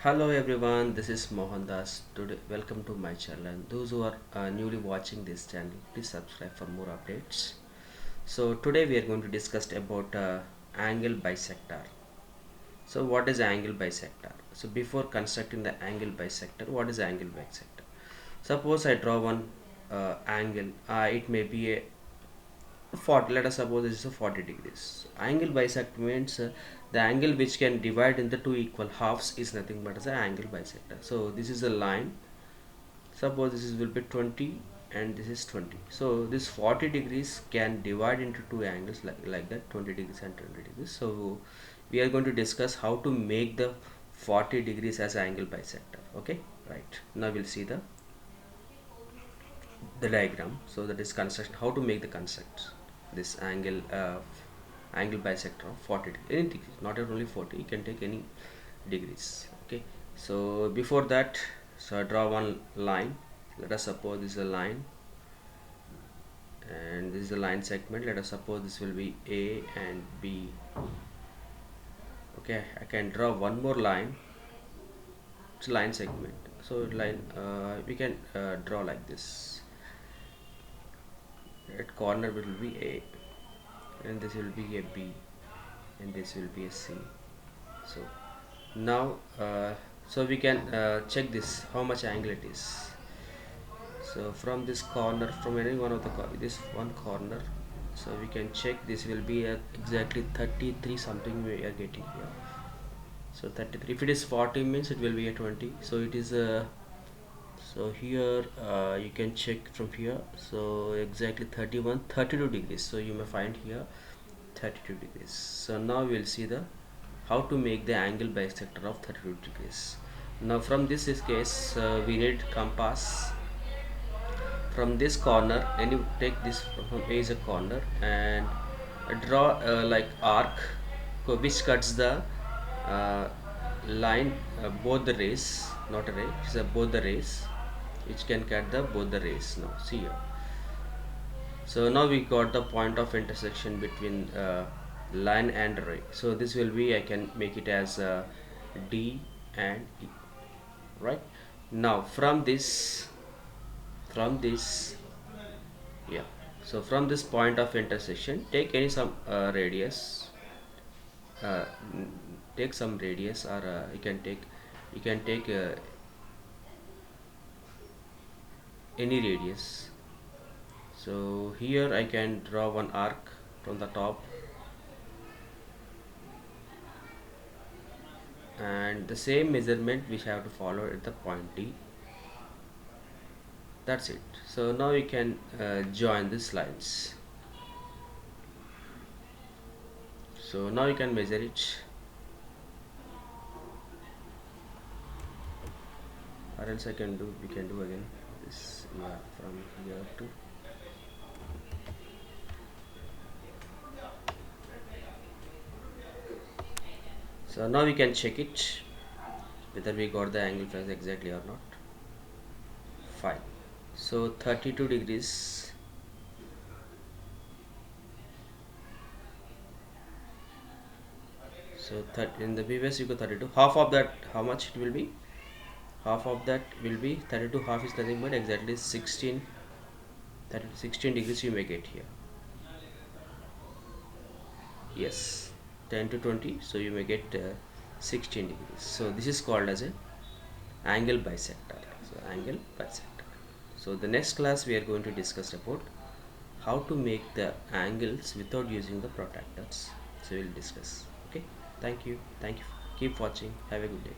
Hello everyone, this is Mohan Das. Today, welcome to my channel. And those who are newly watching this channel, please subscribe for more updates. So today we are going to discuss about angle bisector. So what is angle bisector? So before constructing the angle bisector, what is angle bisector? Suppose I draw one angle. It may be a 40. Let us suppose this is a 40 degrees. Angle bisect means the angle which can divide into two equal halves is nothing but as an angle bisector. So this is a line. Suppose this will be 20 and this is 20. So this 40 degrees can divide into two angles like that, 20 degrees and 20 degrees. So we are going to discuss how to make the 40 degrees as angle bisector. Okay, right. Now we'll see the diagram. So that is construction, how to make the construct this angle bisector of 40 degree, any degrees, not only 40, you can take any degrees. Okay, so before that, so I draw one line. Let us suppose this is a line and this is a line segment. Let us suppose this will be A and B. Okay, I can draw one more line. It's a line segment, so line we can draw like this. At corner will be A and this will be a B and this will be a C. So now so we can check this how much angle it is. So from this corner, from any one of the this one corner, so we can check this will be exactly 33 something we are getting here. So 33, if it is 40 means it will be a 20. So it is a so here you can check from here. So exactly 32 degrees. So you may find here 32 degrees. So now we will see the how to make the angle bisector of 32 degrees. Now from this case we need compass. From this corner, and you take this from A is a corner and draw like arc which cuts the uh, line both the rays, not a ray, it's both the rays, which can cut the both the rays. Now see here. So now we got the point of intersection between line and ray. So this will be, I can make it as D and E. Right now from this yeah, so from this point of intersection, take any some radius, uh, take some radius, or you can take any radius. So here I can draw one arc from the top, and the same measurement we have to follow at the point D. That's it. So now we can join these lines. So now you can measure it, or else we can do again this, yeah, from here to so now we can check it whether we got the angle size exactly or not. Fine. So 32 degrees. So in the previous you got 32. Half of that, how much it will be? Half of that will be 32. Half is nothing but exactly 16. 16 degrees you make it here. Yes, 10 to 20. So you may get 16 degrees. So this is called as a angle bisector. So angle bisector. So the next class we are going to discuss about how to make the angles without using the protractors. So we'll discuss. Okay, thank you, keep watching, have a good day.